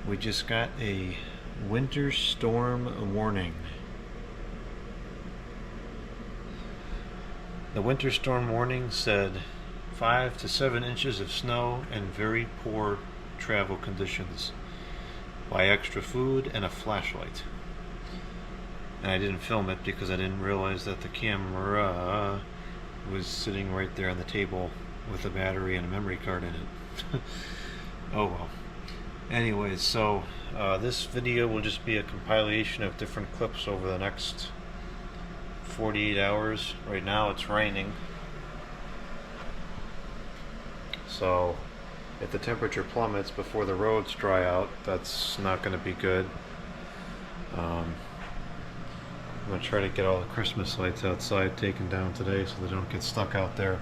We just got a winter storm warning. The winter storm warning said 5 to 7 inches of snow and very poor travel conditions. Buy extra food and a flashlight. And I didn't film it because I didn't realize that the camera was sitting right there on the table with a battery and a memory card in it. Oh well. Anyways, so this video will just be a compilation of different clips over the next 48 hours. Right now it's raining, so if the temperature plummets before the roads dry out, that's not going to be good. I'm going to try to get all the Christmas lights outside taken down today so they don't get stuck out there.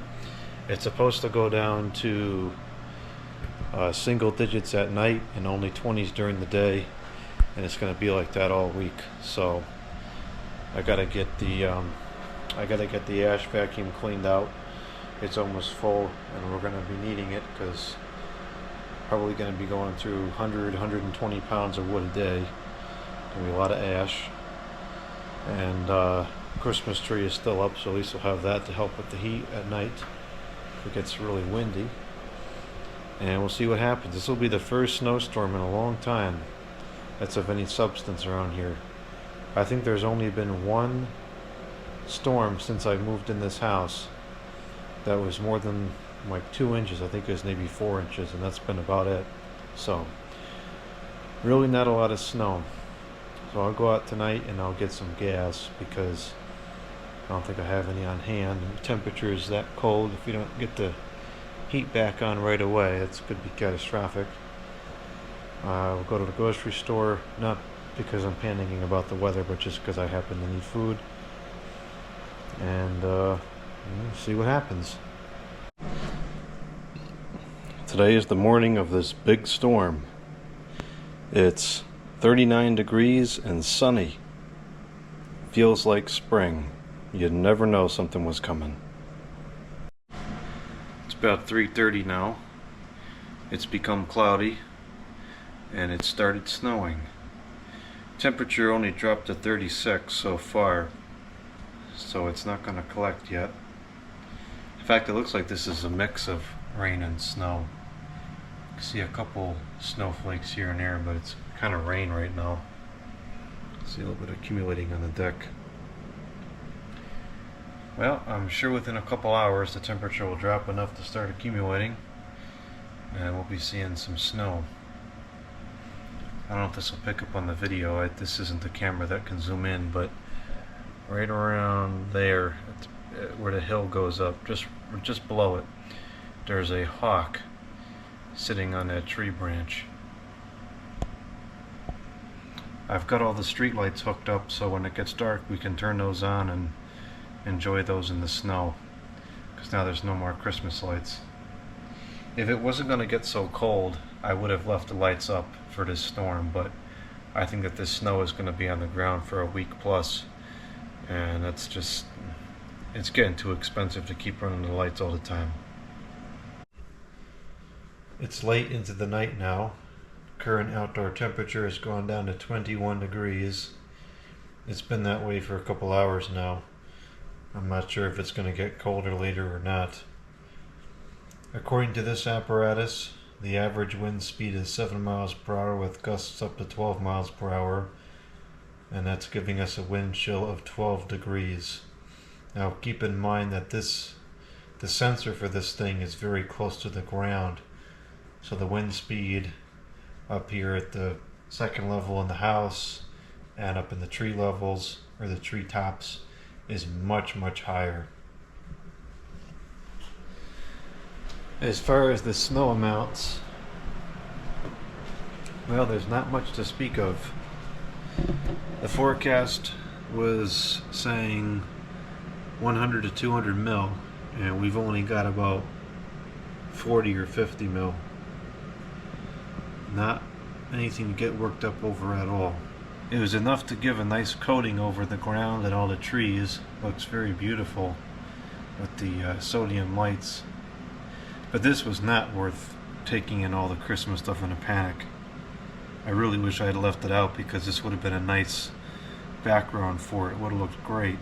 It's supposed to go down to single digits at night and only 20s during the day, and it's going to be like that all week. So I gotta get the ash vacuum cleaned out. It's almost full, and we're going to be needing it because probably going to be going through 120 pounds of wood a day. Going to be a lot of ash, and Christmas tree is still up, so at least we'll have that to help with the heat at night if it gets really windy. And we'll see what happens. This will be the first snowstorm in a long time that's of any substance around here. I think there's only been one storm since I moved in this house that was more than like 2 inches. I think it was maybe 4 inches, and that's been about it. So really not a lot of snow. So I'll go out tonight and I'll get some gas because I don't think I have any on hand. The temperature is that cold. If you don't get the heat back on right away, it's could be catastrophic. We'll go to the grocery store, not because I'm panicking about the weather, but just because I happen to need food, and see what happens. Today is the morning of this big storm. It's 39 degrees and sunny. Feels like spring. You'd never know something was coming. It's about 3:30 now. It's become cloudy and it started snowing. Temperature only dropped to 36 so far, so it's not going to collect yet. In fact, it looks like this is a mix of rain and snow. You can see a couple snowflakes here and there, but it's kind of rain right now. See a little bit accumulating on the deck. Well, I'm sure within a couple hours the temperature will drop enough to start accumulating, and we'll be seeing some snow. I don't know if this will pick up on the video. This isn't the camera that can zoom in, but right around there, where the hill goes up, just below it, there's a hawk sitting on that tree branch. I've got all the street lights hooked up, so when it gets dark we can turn those on and enjoy those in the snow, because now there's no more Christmas lights. If it wasn't going to get so cold, I would have left the lights up for this storm, but I think that this snow is going to be on the ground for a week plus, and it's getting too expensive to keep running the lights all the time. It's late into the night now. Current outdoor temperature has gone down to 21 degrees. It's been that way for a couple hours now. I'm not sure if it's going to get colder later or not. According to this apparatus, the average wind speed is 7 miles per hour with gusts up to 12 miles per hour, and that's giving us a wind chill of 12 degrees. Now keep in mind that the sensor for this thing is very close to the ground, so the wind speed up here at the second level in the house and up in the tree levels, or the tree tops, is much, much higher. As far as the snow amounts, well, there's not much to speak of. The forecast was saying 100 to 200 mil, and we've only got about 40 or 50 mil. Not anything to get worked up over at all. It was enough to give a nice coating over the ground and all the trees. Looks very beautiful with the sodium lights. But this was not worth taking in all the Christmas stuff in a panic. I really wish I had left it out because this would have been a nice background for it. It would have looked great.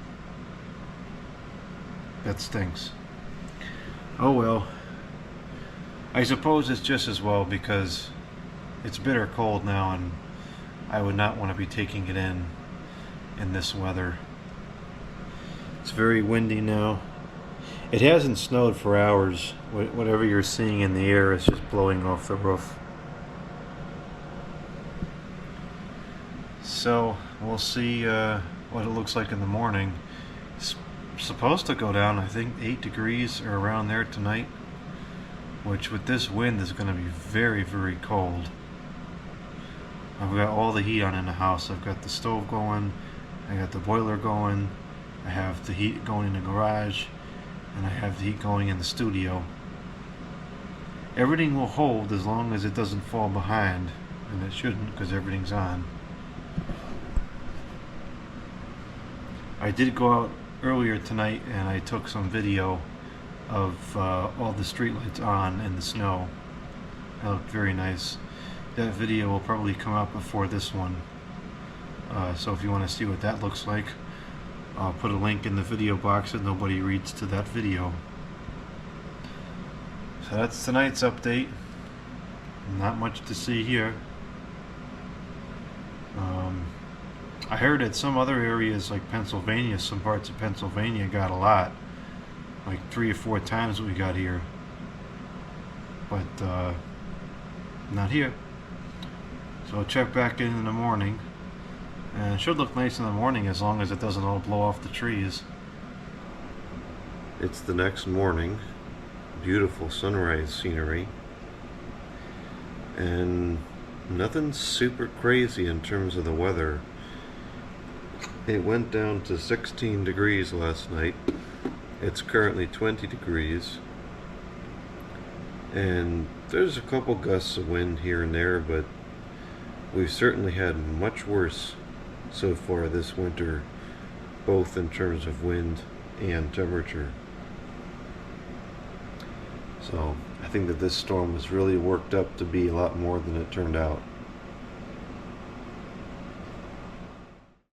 That stinks. Oh well. I suppose it's just as well because it's bitter cold now and I would not want to be taking it in this weather. It's very windy now. It hasn't snowed for hours. Whatever you're seeing in the air is just blowing off the roof. So we'll see what it looks like in the morning. It's supposed to go down, I think, 8 degrees or around there tonight, which with this wind is going to be very, very cold. I've got all the heat on in the house. I've got the stove going, I got the boiler going, I have the heat going in the garage, and I have the heat going in the studio. Everything will hold as long as it doesn't fall behind, and it shouldn't because everything's on. I did go out earlier tonight and I took some video of all the streetlights on in the snow. That looked very nice. That video will probably come out before this one. So if you want to see what that looks like, I'll put a link in the video box that nobody reads to that video. So that's tonight's update. Not much to see here. I heard that some other areas like Pennsylvania, some parts of Pennsylvania got a lot. Like 3 or 4 times what we got here. But not here. So I'll check back in the morning. And it should look nice in the morning as long as it doesn't all blow off the trees. It's the next morning. Beautiful sunrise scenery. And nothing super crazy in terms of the weather. It went down to 16 degrees last night. It's currently 20 degrees. And there's a couple gusts of wind here and there, but we've certainly had much worse so far this winter, both in terms of wind and temperature. So I think that this storm was really worked up to be a lot more than it turned out.